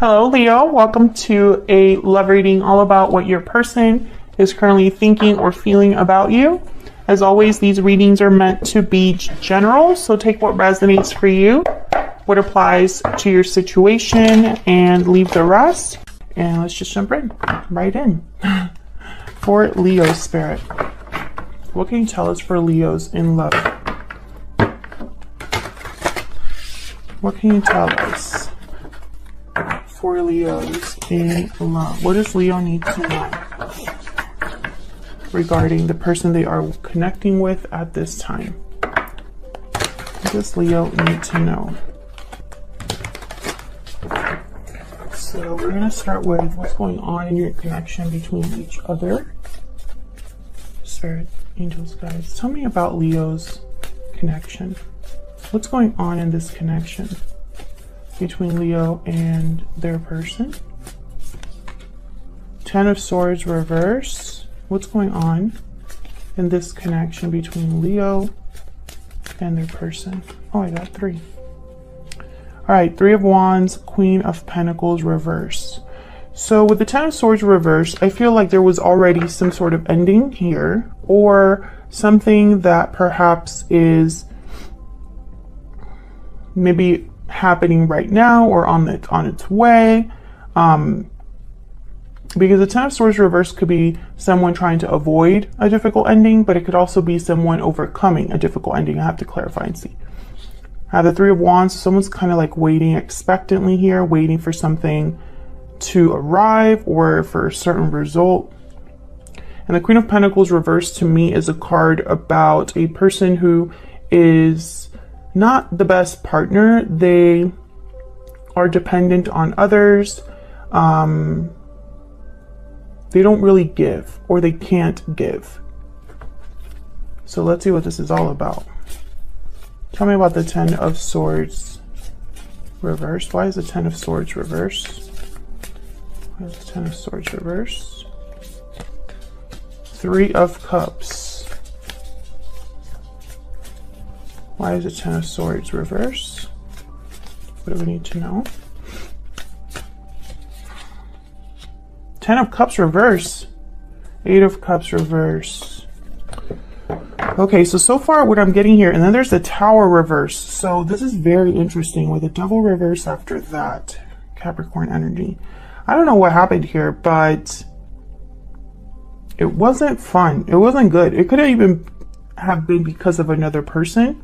Hello, Leo. Welcome to a love reading all about what your person is currently thinking or feeling about you. As always, these readings are meant to be general, so take what resonates for you, what applies to your situation, and leave the rest. And let's just jump right in. For Leo spirit, what can you tell us for Leos in love? What can you tell us for Leos in love? What does Leo need to know regarding the person they are connecting with at this time? What does Leo need to know? So we're going to start with what's going on in your connection between each other. Spirit, angels, guides, tell me about Leo's connection. What's going on in this connection between Leo and their person? Ten of Swords reverse. What's going on in this connection between Leo and their person? Oh, I got three. All right, Three of Wands, Queen of Pentacles reverse. So with the Ten of Swords reverse, I feel like there was already some sort of ending here, or something that perhaps is maybe happening right now or on its way. Because the Ten of Swords reverse could be someone trying to avoid a difficult ending, but it could also be someone overcoming a difficult ending. I have to clarify and see. I have the Three of Wands. Someone's kind of like waiting expectantly here, waiting for something to arrive or for a certain result. And the Queen of Pentacles reverse to me is a card about a person who is not the best partner. They are dependent on others. They don't really give, or they can't give. So let's see what this is all about. Tell me about the Ten of Swords reverse. Why is the Ten of Swords reverse? Why is the Ten of Swords reverse? Three of Cups. Why is the Ten of Swords reverse? What do we need to know? Ten of Cups reverse. Eight of Cups reverse. Okay, so far what I'm getting here, and then there's the Tower reverse. So this is very interesting with the Devil reverse after that. Capricorn energy. I don't know what happened here, but it wasn't fun. It wasn't good. It could even have been because of another person.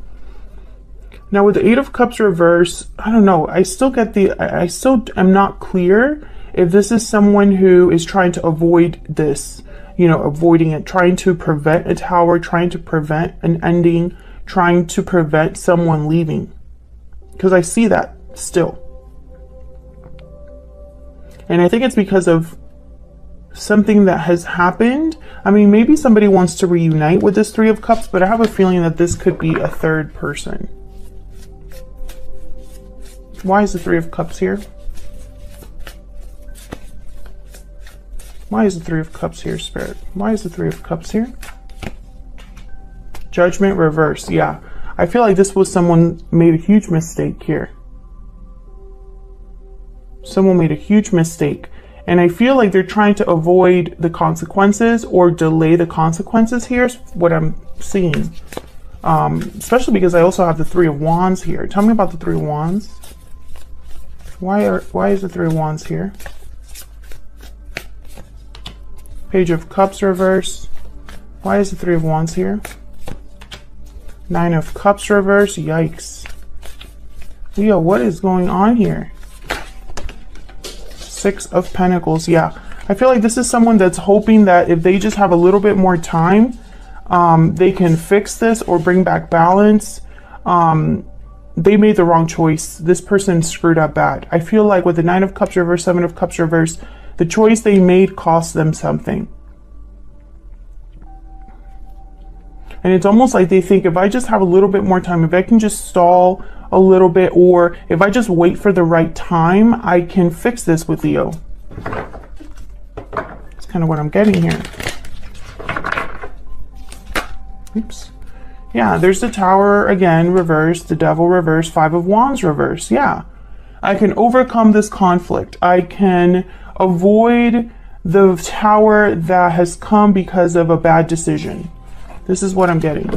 Now with the Eight of Cups reverse, I don't know. I still am not clear if this is someone who is trying to avoid this, avoiding it, trying to prevent a tower, trying to prevent an ending, trying to prevent someone leaving. Because I see that still. And I think it's because of something that has happened. I mean, maybe somebody wants to reunite with this Three of Cups, but I have a feeling that this could be a third person. Why is the Three of Cups here? Why is the Three of Cups here, Spirit? Why is the Three of Cups here? Judgment reverse. Yeah. I feel like this was someone made a huge mistake here. Someone made a huge mistake. And I feel like they're trying to avoid the consequences or delay the consequences here is what I'm seeing. Especially because I also have the Three of Wands here. Tell me about the Three of Wands. Why is the Three of Wands here? Page of Cups reverse. Why is the Three of Wands here? Nine of Cups reverse. Yikes. Leo, what is going on here? Six of Pentacles. Yeah. I feel like this is someone that's hoping that if they just have a little bit more time, they can fix this or bring back balance. They made the wrong choice. This person screwed up bad. I feel like with the Nine of Cups reverse, Seven of Cups reverse, the choice they made cost them something. And it's almost like they think if I just have a little bit more time, if I can just stall a little bit, or if I just wait for the right time, I can fix this with Leo. That's kind of what I'm getting here. Oops. Yeah, there's the Tower again, reverse, the Devil reverse, Five of Wands reverse. Yeah. I can overcome this conflict. I can avoid the tower that has come because of a bad decision. This is what I'm getting.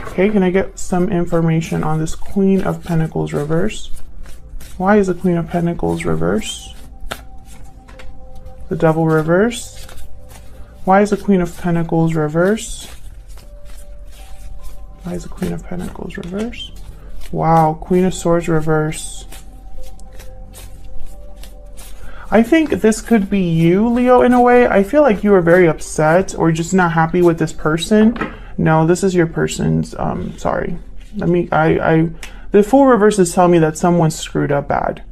Okay, can I get some information on this Queen of Pentacles reverse? Why is the Queen of Pentacles reverse? The Devil reverse. Why is the Queen of Pentacles reverse? Why is the Queen of Pentacles reverse? Wow, Queen of Swords reverse. I think this could be you, Leo, in a way. I feel like you are very upset or just not happy with this person. No, this is your person's, sorry. The Fool reverse is telling me that someone screwed up bad.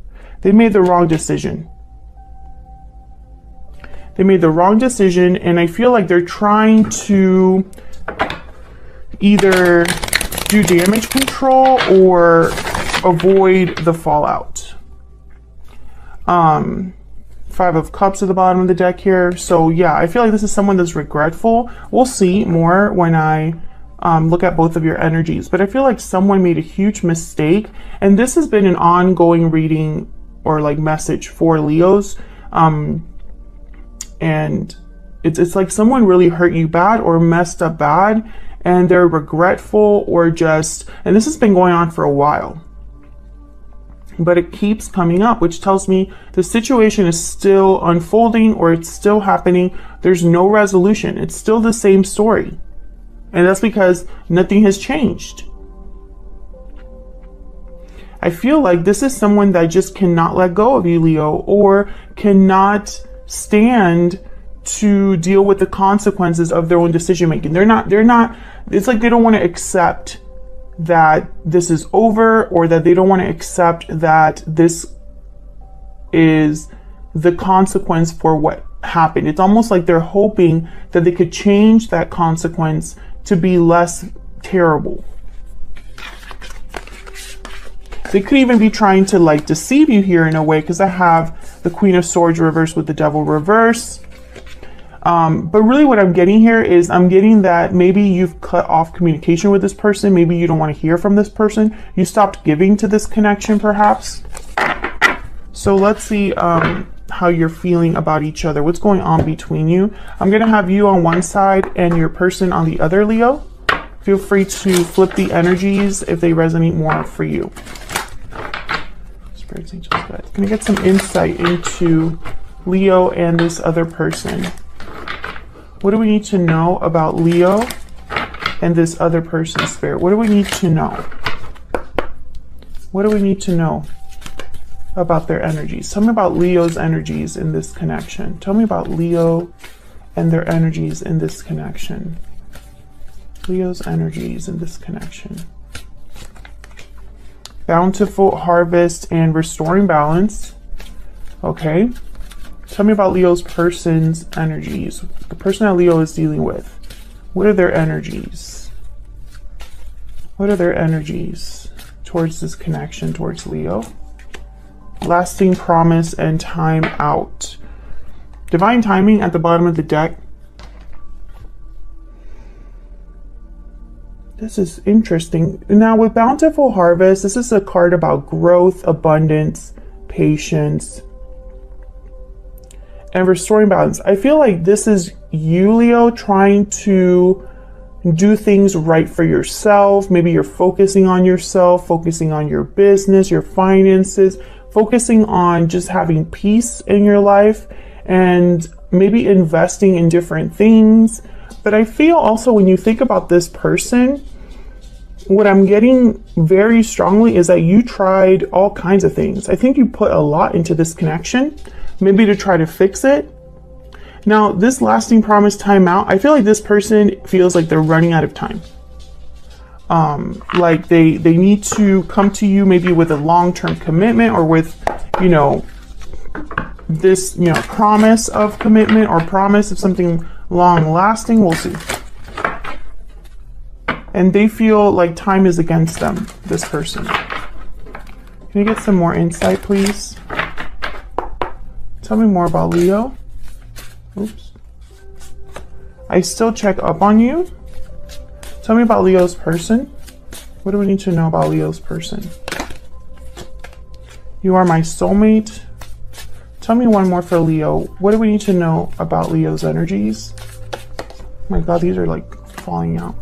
They made the wrong decision. They made the wrong decision, and I feel like they're trying to either do damage control or avoid the fallout. Five of Cups at the bottom of the deck here. So yeah, I feel like this is someone that's regretful. We'll see more when I look at both of your energies, but I feel like someone made a huge mistake, and this has been an ongoing reading or like message for Leos. And it's like someone really hurt you bad or messed up bad, and they're regretful or just, and this has been going on for a while, but it keeps coming up, which tells me the situation is still unfolding or it's still happening. There's no resolution. It's still the same story. And that's because nothing has changed. I feel like this is someone that just cannot let go of you, Leo, or cannot stand to deal with the consequences of their own decision making. They're not, it's like they don't want to accept that this is over, or that they don't want to accept that this is the consequence for what happened. It's almost like they're hoping that they could change that consequence to be less terrible. They could even be trying to like deceive you here in a way, because I have the Queen of Swords reversed with the Devil reverse. But really what I'm getting here is I'm getting that maybe you've cut off communication with this person. Maybe you don't want to hear from this person. You stopped giving to this connection, perhaps. So let's see how you're feeling about each other. What's going on between you? I'm going to have you on one side and your person on the other, Leo. Feel free to flip the energies if they resonate more for you. Spirits, angels, guides. Can I get some insight into Leo and this other person? What do we need to know about Leo and this other person, Spirit? What do we need to know? What do we need to know about their energies? Tell me about Leo's energies in this connection. Tell me about Leo and their energies in this connection. Leo's energies in this connection. Bountiful harvest and restoring balance. Okay. Tell me about Leo's person's energies. The person that Leo is dealing with. What are their energies? What are their energies towards this connection, towards Leo? Lasting promise and time out. Divine timing at the bottom of the deck. This is interesting. Now with Bountiful Harvest, this is a card about growth, abundance, patience, and restoring balance. I feel like this is you, Leo, trying to do things right for yourself. Maybe you're focusing on yourself, focusing on your business, your finances, focusing on just having peace in your life, and maybe investing in different things. But I feel also when you think about this person, what I'm getting very strongly is that you tried all kinds of things. I think you put a lot into this connection, maybe to try to fix it. Now, this lasting promise timeout, I feel like this person feels like they're running out of time. Like they need to come to you maybe with a long-term commitment, or with, you know, this, you know, promise of commitment or promise of something long-lasting. We'll see. And they feel like time is against them, this person. Can you get some more insight, please? Tell me more about Leo. Oops. I still check up on you. Tell me about Leo's person. What do we need to know about Leo's person? You are my soulmate. Tell me one more for Leo. What do we need to know about Leo's energies? Oh my God, these are like falling out.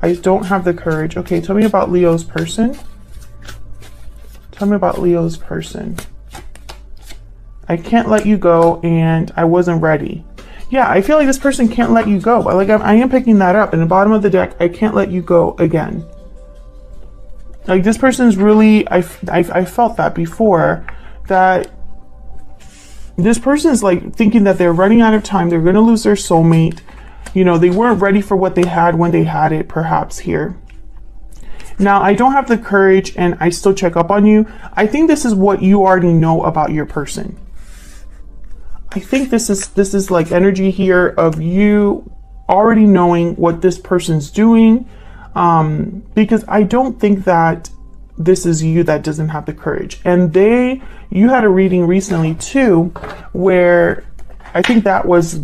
I don't have the courage. Okay, tell me about Leo's person. Tell me about Leo's person. I can't let you go and I wasn't ready. Yeah, I feel like this person can't let you go. Like I am picking that up in the bottom of the deck. I can't let you go again. Like this person's really, I felt that before, that this person is like thinking that they're running out of time. They're going to lose their soulmate. You know, they weren't ready for what they had when they had it, perhaps here. Now, I don't have the courage and I still check up on you. I think this is what you already know about your person. I think this is like energy here of you already knowing what this person's doing. Because I don't think that this is you that doesn't have the courage. And you had a reading recently too, where I think that was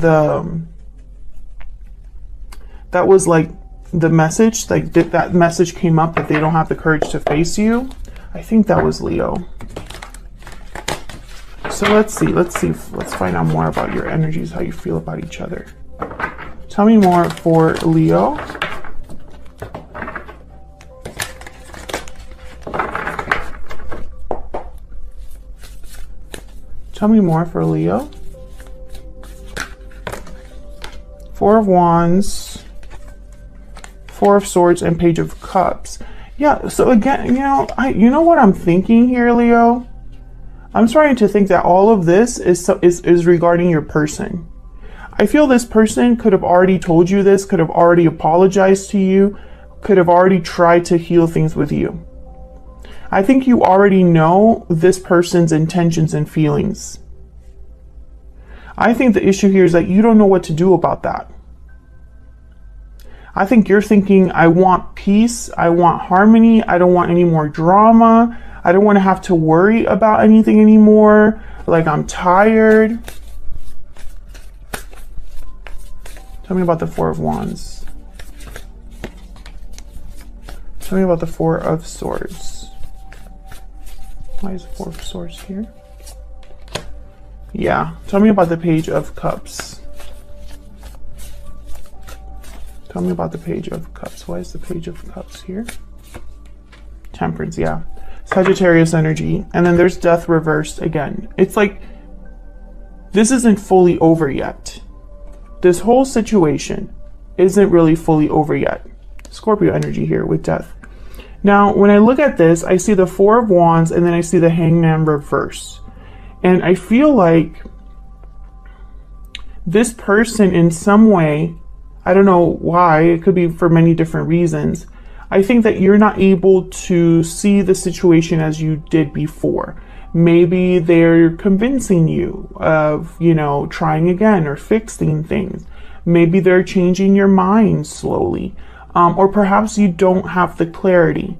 like the message, like that message came up that they don't have the courage to face you. I think that was Leo. So let's find out more about your energies, how you feel about each other. Tell me more for Leo. Tell me more for Leo. Four of Wands, Four of Swords, and Page of Cups. Yeah, so again, you know what I'm thinking here, Leo? I'm starting to think that all of this is regarding your person. I feel this person could have already told you this, could have already apologized to you, could have already tried to heal things with you. I think you already know this person's intentions and feelings. I think the issue here is that you don't know what to do about that. I think you're thinking, I want peace, I want harmony, I don't want any more drama, I don't want to have to worry about anything anymore, like I'm tired. Tell me about the Four of Wands. Tell me about the Four of Swords. Why is the Four of Swords here? Yeah, tell me about the Page of Cups. Tell me about the Page of Cups. Why is the Page of Cups here? Temperance, yeah. Sagittarius energy. And then there's Death reversed again. It's like, this isn't fully over yet. This whole situation isn't really fully over yet. Scorpio energy here with Death. Now, when I look at this, I see the Four of Wands and then I see the Hangman reverse. And I feel like this person in some way, I don't know why, it could be for many different reasons. I think that you're not able to see the situation as you did before. Maybe they're convincing you of, trying again or fixing things. Maybe they're changing your mind slowly. Or perhaps you don't have the clarity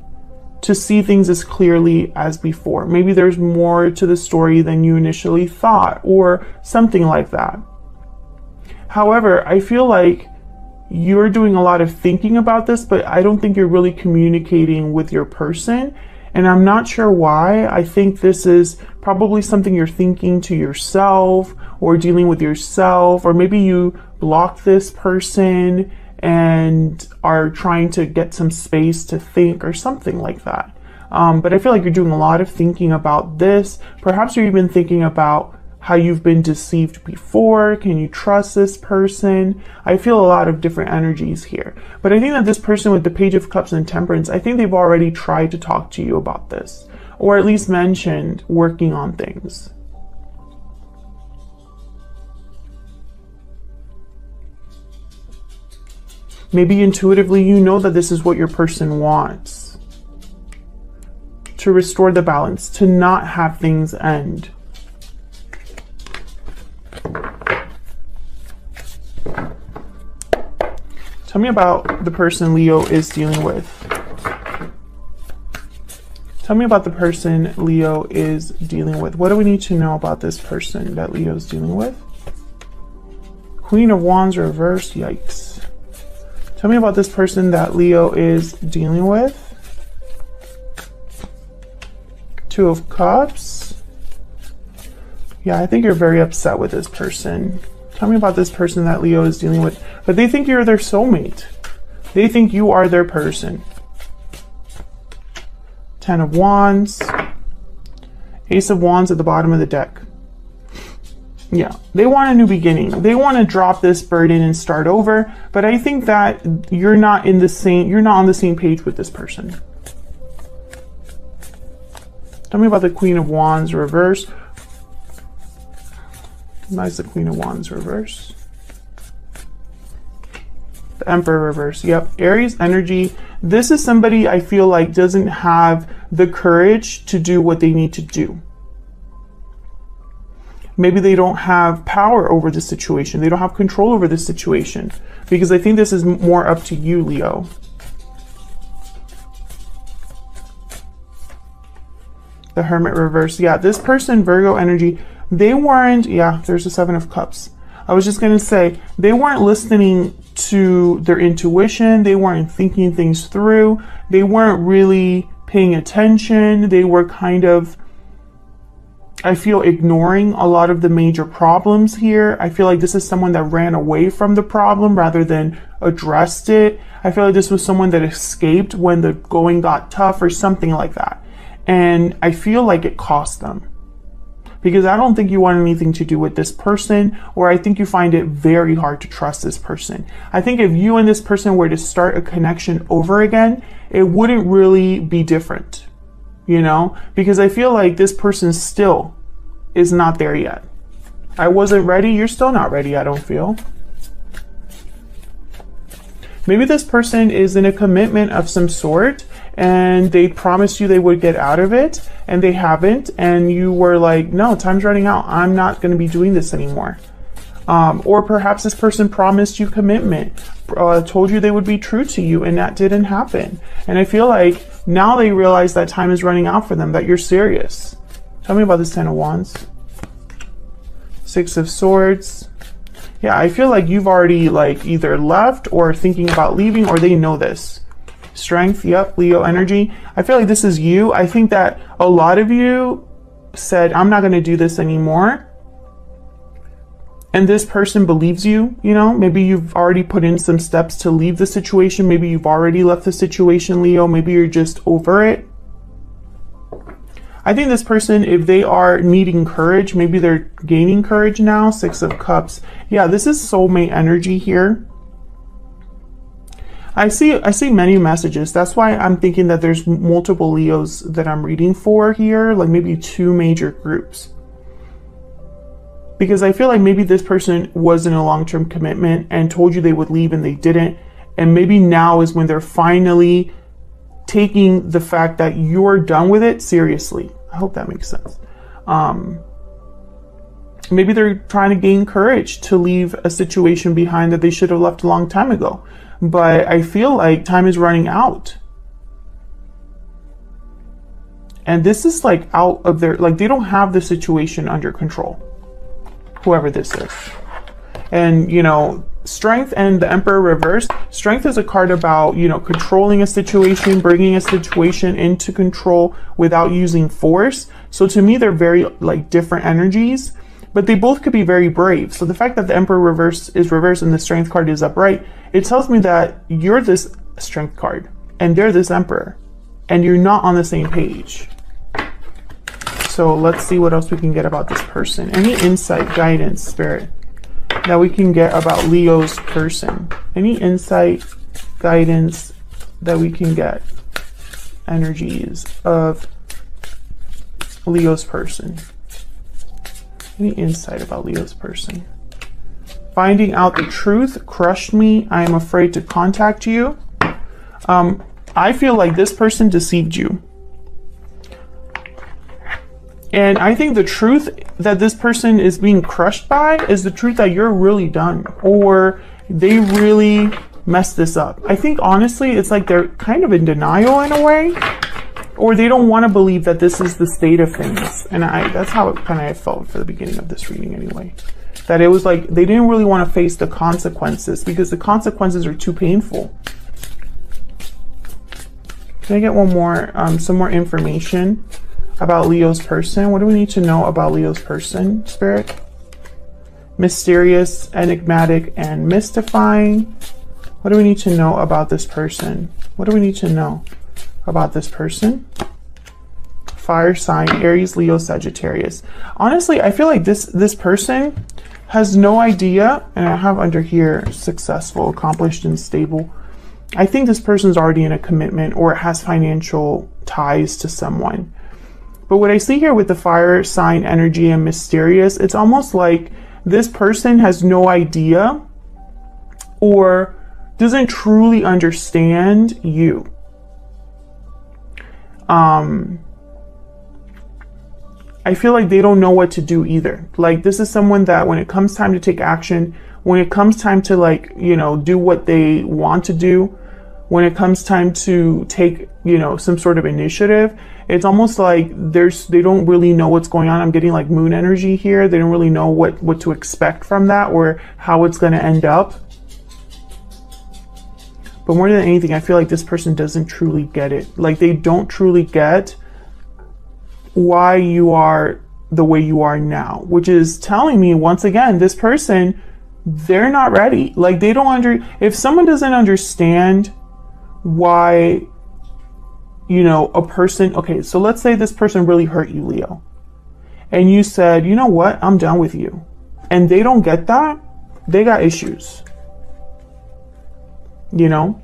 to see things as clearly as before. Maybe there's more to the story than you initially thought, or something like that. However, I feel like you're doing a lot of thinking about this, but I don't think you're really communicating with your person. And I'm not sure why. I think this is probably something you're thinking to yourself or dealing with yourself, or maybe you block this person and are trying to get some space to think or something like that. But I feel like you're doing a lot of thinking about this. Perhaps you're even thinking about how you've been deceived before. Can you trust this person? I feel a lot of different energies here. But I think that this person with the Page of Cups and Temperance, I think they've already tried to talk to you about this, or at least mentioned working on things. Maybe intuitively you know that this is what your person wants. To restore the balance, to not have things end. Tell me about the person Leo is dealing with. Tell me about the person Leo is dealing with. What do we need to know about this person that Leo is dealing with? Queen of Wands reversed. Yikes. Tell me about this person that Leo is dealing with. Two of Cups. Yeah, I think you're very upset with this person. Tell me about this person that Leo is dealing with. But they think you're their soulmate. They think you are their person. Ten of Wands. Ace of Wands at the bottom of the deck. Yeah, they want a new beginning. They want to drop this burden and start over. But I think that you're not on the same page with this person. Tell me about the Queen of Wands reverse. Nice, the Queen of Wands reverse. The Emperor reverse. Yep, Aries energy. This is somebody I feel like doesn't have the courage to do what they need to do. Maybe they don't have power over the situation. They don't have control over the situation. Because I think this is more up to you, Leo. The Hermit reverse. Yeah, this person, Virgo energy, they weren't, yeah, there's the Seven of Cups. I was just going to say, they weren't listening to their intuition. They weren't thinking things through. They weren't really paying attention. They were kind of, I feel, ignoring a lot of the major problems here. I feel like this is someone that ran away from the problem rather than addressed it. I feel like this was someone that escaped when the going got tough or something like that. And I feel like it cost them. Because I don't think you want anything to do with this person, or I think you find it very hard to trust this person. I think if you and this person were to start a connection over again, it wouldn't really be different. You know, because I feel like this person still is not there yet. I wasn't ready. You're still not ready, I don't feel. Maybe this person is in a commitment of some sort and they promised you they would get out of it and they haven't. And you were like, no, time's running out. I'm not going to be doing this anymore. Or perhaps this person promised you commitment, told you they would be true to you, and that didn't happen. And I feel like now they realize that time is running out for them, that you're serious. Tell me about this Ten of Wands. Six of Swords. Yeah, I feel like you've already like either left or thinking about leaving, or they know this. Strength, yep, Leo energy. I feel like this is you. I think that a lot of you said, I'm not going to do this anymore. And this person believes you, you know, maybe you've already put in some steps to leave the situation. Maybe you've already left the situation, Leo. Maybe you're just over it. I think this person, if they are needing courage, maybe they're gaining courage now. Six of Cups. Yeah, this is soulmate energy here. I see many messages. That's why I'm thinking that there's multiple Leos that I'm reading for here, like maybe two major groups. Because I feel like maybe this person was in a long-term commitment and told you they would leave and they didn't. And maybe now is when they're finally taking the fact that you're done with it seriously. I hope that makes sense. Maybe they're trying to gain courage to leave a situation behind that they should have left a long time ago. But I feel like time is running out. And this is like out of their, like they don't have the situation under control. Whoever this is. And, you know, Strength and the Emperor reverse. Strength is a card about, you know, controlling a situation, bringing a situation into control without using force. So to me, they're very like different energies, but they both could be very brave. So the fact that the Emperor reverse is reversed and the Strength card is upright, it tells me that you're this Strength card and they're this Emperor and you're not on the same page. So let's see what else we can get about this person. Any insight, guidance, spirit that we can get about Leo's person. Any insight, guidance that we can get. Energies of Leo's person. Any insight about Leo's person. Finding out the truth crushed me. I am afraid to contact you. I feel like this person deceived you. And I think the truth that this person is being crushed by is the truth that you're really done, or they really messed this up. I think honestly, it's like they're kind of in denial in a way, or they don't want to believe that this is the state of things. And that's how it kind of felt for the beginning of this reading anyway. That it was like they didn't really want to face the consequences because the consequences are too painful. Can I get one more, some more information about Leo's person? What do we need to know about Leo's person, Spirit? Mysterious, enigmatic, and mystifying. What do we need to know about this person? What do we need to know about this person? Fire sign, Aries, Leo, Sagittarius. Honestly, I feel like this person has no idea, and I have under here successful, accomplished, and stable. I think this person's already in a commitment or has financial ties to someone. But what I see here with the fire sign energy and mysterious, it's almost like this person has no idea or doesn't truly understand you. I feel like they don't know what to do either. Like, this is someone that when it comes time to take action, when it comes time to, like, you know, do what they want to do, when it comes time to take, you know, some sort of initiative, it's almost like they don't really know what's going on. I'm getting like moon energy here. They don't really know what to expect from that or how it's going to end up. But more than anything, I feel like this person doesn't truly get it. Like, they don't truly get why you are the way you are now, which is telling me once again, this person, they're not ready. Like, they don't if someone doesn't understand why, you know, a person, okay, so let's say this person really hurt you, Leo, and you said, you know what, I'm done with you, and they don't get that, they got issues. You know,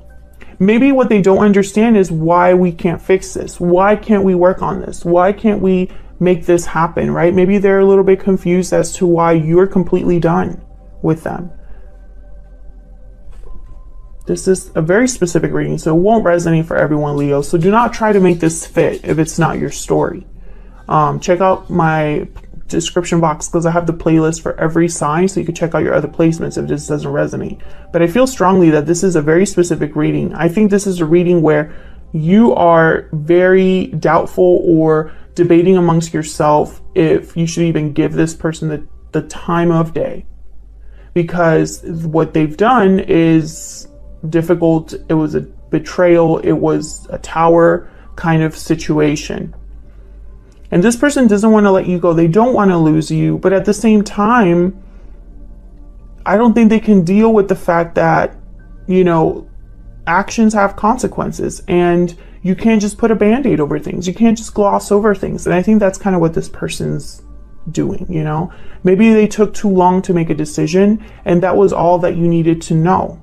maybe what they don't understand is why we can't fix this. Why can't we work on this? Why can't we make this happen, right? Maybe they're a little bit confused as to why you're completely done with them. This is a very specific reading, so it won't resonate for everyone, Leo. So do not try to make this fit if it's not your story. Check out my description box because I have the playlist for every sign, so you can check out your other placements if this doesn't resonate. But I feel strongly that this is a very specific reading. I think this is a reading where you are very doubtful or debating amongst yourself if you should even give this person the time of day, because what they've done is difficult. It was a betrayal. It was a tower kind of situation. And this person doesn't want to let you go. They don't want to lose you. But at the same time, I don't think they can deal with the fact that, you know, actions have consequences. And you can't just put a Band-Aid over things. You can't just gloss over things. And I think that's kind of what this person's doing, you know. Maybe they took too long to make a decision, and that was all that you needed to know.